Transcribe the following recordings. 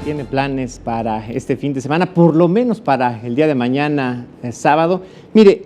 tiene planes para este fin de semana, por lo menos para el día de mañana, sábado. Mire,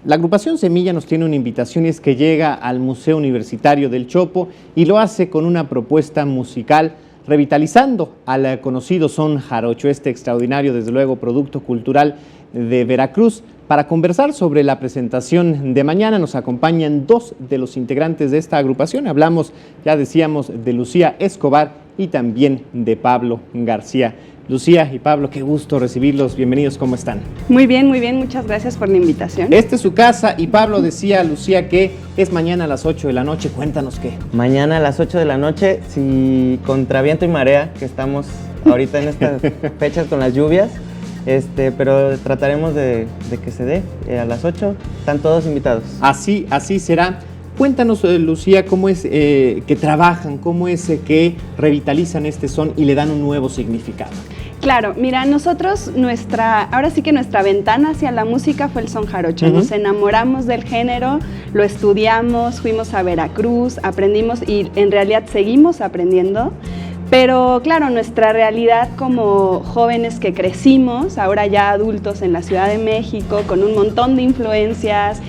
la agrupación Semilla nos tiene una invitación y es que llega al Museo Universitario del Chopo y lo hace con una propuesta musical revitalizando al conocido son jarocho, este extraordinario, desde luego, producto cultural de Veracruz. Para conversar sobre la presentación de mañana nos acompañan dos de los integrantes de esta agrupación. Hablamos, ya decíamos, de Lucía Escobar y también de Pablo García. Lucía y Pablo, qué gusto recibirlos. Bienvenidos, ¿cómo están? Muy bien, muchas gracias por la invitación. Esta es su casa y Pablo decía, Lucía, que es mañana a las 8 de la noche. Cuéntanos qué. Mañana a las 8 de la noche, si contra viento y marea, que estamos ahorita en estas fechas con las lluvias, pero trataremos de que se dé a las 8, están todos invitados. Así será. Cuéntanos, Lucía, cómo es que trabajan, cómo es que revitalizan este son y le dan un nuevo significado. Claro, mira, nosotros, ahora sí que nuestra ventana hacia la música fue el son jarocho. Nos enamoramos del género, lo estudiamos, fuimos a Veracruz, aprendimos y en realidad seguimos aprendiendo. Pero claro, nuestra realidad como jóvenes que crecimos, ahora ya adultos en la Ciudad de México, con un montón de influencias,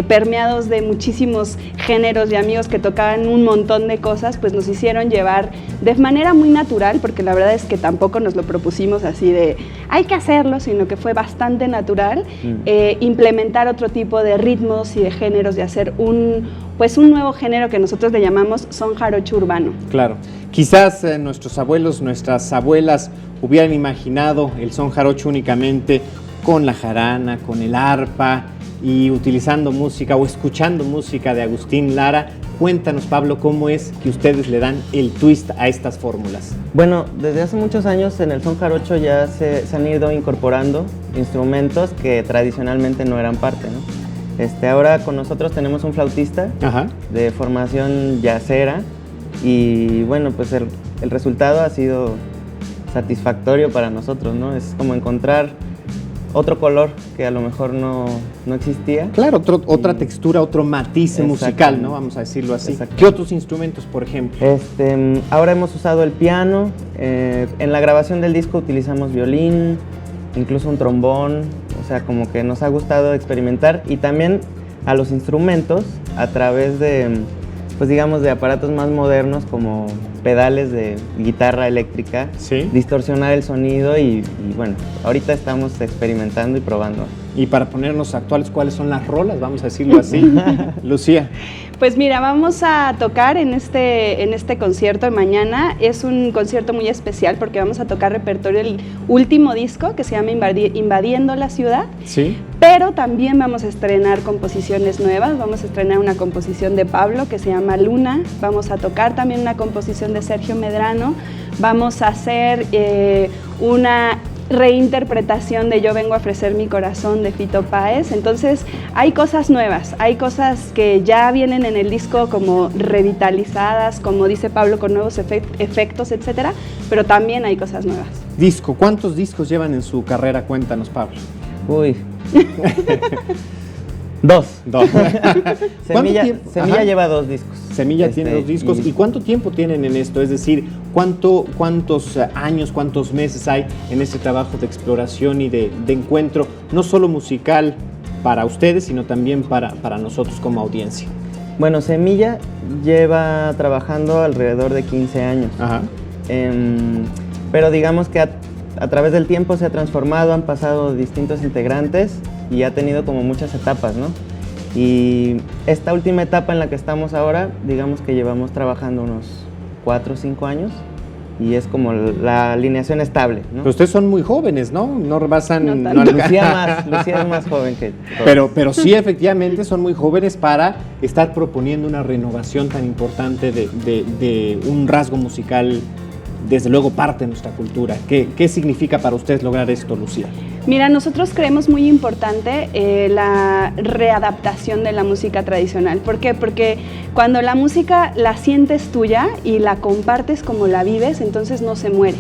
permeados de muchísimos géneros y amigos que tocaban un montón de cosas, pues nos hicieron llevar de manera muy natural, porque la verdad es que tampoco nos lo propusimos así de hay que hacerlo, sino que fue bastante natural implementar otro tipo de ritmos y de géneros, de hacer un nuevo género que nosotros le llamamos son jarocho urbano. Claro, quizás nuestros abuelos, nuestras abuelas hubieran imaginado el son jarocho únicamente con la jarana, con el arpa y utilizando música o escuchando música de Agustín Lara. Cuéntanos, Pablo, cómo es que ustedes le dan el twist a estas fórmulas. Bueno, desde hace muchos años en el son jarocho ya se han ido incorporando instrumentos que tradicionalmente no eran parte, ¿no? Ahora con nosotros tenemos un flautista de formación jazzera y bueno, pues el resultado ha sido satisfactorio para nosotros, ¿no? Es como encontrar otro color que a lo mejor no existía. Claro, otra textura, otro matiz musical, ¿no? Vamos a decirlo así. ¿Qué otros instrumentos, por ejemplo? Ahora hemos usado el piano, en la grabación del disco utilizamos violín, incluso un trombón, o sea, como que nos ha gustado experimentar y también a los instrumentos a través de, pues digamos, de aparatos más modernos como pedales de guitarra eléctrica, distorsionar el sonido y bueno, ahorita estamos experimentando y probando. Y para ponernos actuales, ¿cuáles son las rolas? Vamos a decirlo así. Lucía. Pues mira, vamos a tocar en este concierto de mañana. Es un concierto muy especial porque vamos a tocar repertorio del último disco que se llama Invadiendo la Ciudad. Sí. Pero también vamos a estrenar composiciones nuevas. Vamos a estrenar una composición de Pablo que se llama Luna. Vamos a tocar también una composición de Sergio Medrano. Vamos a hacer una reinterpretación de Yo vengo a ofrecer mi corazón de Fito Páez. Entonces hay cosas nuevas, hay cosas que ya vienen en el disco como revitalizadas, como dice Pablo, con nuevos efectos, etcétera, pero también hay cosas nuevas. Disco, ¿cuántos discos llevan en su carrera? Cuéntanos, Pablo. Uy. Dos. Semilla lleva 2 discos. Semilla tiene 2 discos. ¿Y cuánto tiempo tienen en esto? Es decir, ¿cuántos años, cuántos meses hay en este trabajo de exploración y de encuentro, no solo musical para ustedes, sino también para nosotros como audiencia? Bueno, Semilla lleva trabajando alrededor de 15 años. Pero digamos que a través del tiempo se ha transformado, han pasado distintos integrantes y ha tenido como muchas etapas, ¿no? Y esta última etapa en la que estamos ahora, digamos que llevamos trabajando unos 4 o 5 años y es como la alineación estable, ¿no? Pero ustedes son muy jóvenes, ¿no? No rebasan... Lucía es más joven que todos. Pero sí, efectivamente, son muy jóvenes para estar proponiendo una renovación tan importante de un rasgo musical, desde luego parte de nuestra cultura. ¿Qué significa para ustedes lograr esto, Lucía? Mira, nosotros creemos muy importante la readaptación de la música tradicional. ¿Por qué? Porque cuando la música la sientes tuya y la compartes como la vives, entonces no se muere.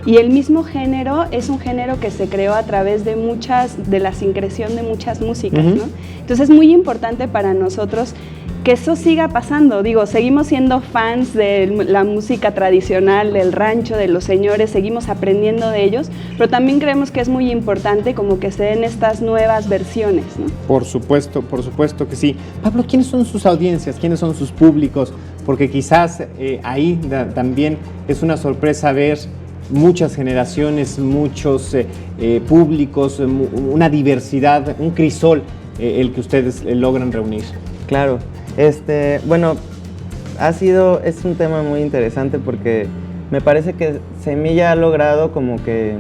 Y el mismo género es un género que se creó a través de la sincreción de muchas músicas, ¿no? Entonces es muy importante para nosotros que eso siga pasando. Digo, seguimos siendo fans de la música tradicional, del rancho, de los señores, seguimos aprendiendo de ellos, pero también creemos que es muy importante como que se den estas nuevas versiones, ¿no? Por supuesto que sí. Pablo, ¿quiénes son sus audiencias? ¿Quiénes son sus públicos? Porque quizás ahí también es una sorpresa ver muchas generaciones, muchos públicos, una diversidad, un crisol, el que ustedes logran reunir. Claro. Bueno, es un tema muy interesante porque me parece que Semilla ha logrado como que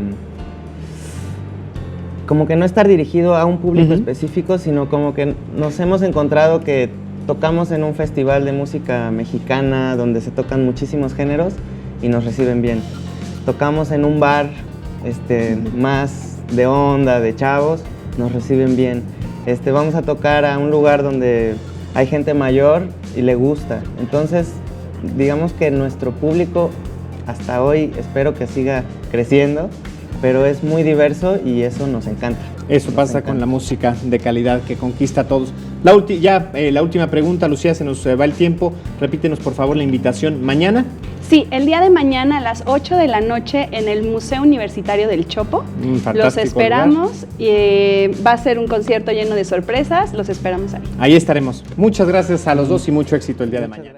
no estar dirigido a un público específico, sino como que nos hemos encontrado que tocamos en un festival de música mexicana donde se tocan muchísimos géneros y nos reciben bien. Tocamos en un bar más de onda, de chavos, nos reciben bien. Vamos a tocar a un lugar donde hay gente mayor y le gusta. Entonces, digamos que nuestro público hasta hoy espero que siga creciendo, pero es muy diverso y eso nos encanta. Eso pasa con la música de calidad que conquista a todos. La última pregunta, Lucía, se nos va el tiempo. Repítenos, por favor, la invitación. ¿Mañana? Sí, el día de mañana a las 8 de la noche en el Museo Universitario del Chopo. Los esperamos y va a ser un concierto lleno de sorpresas. Los esperamos ahí. Ahí estaremos. Muchas gracias a los dos y mucho éxito el día de mañana.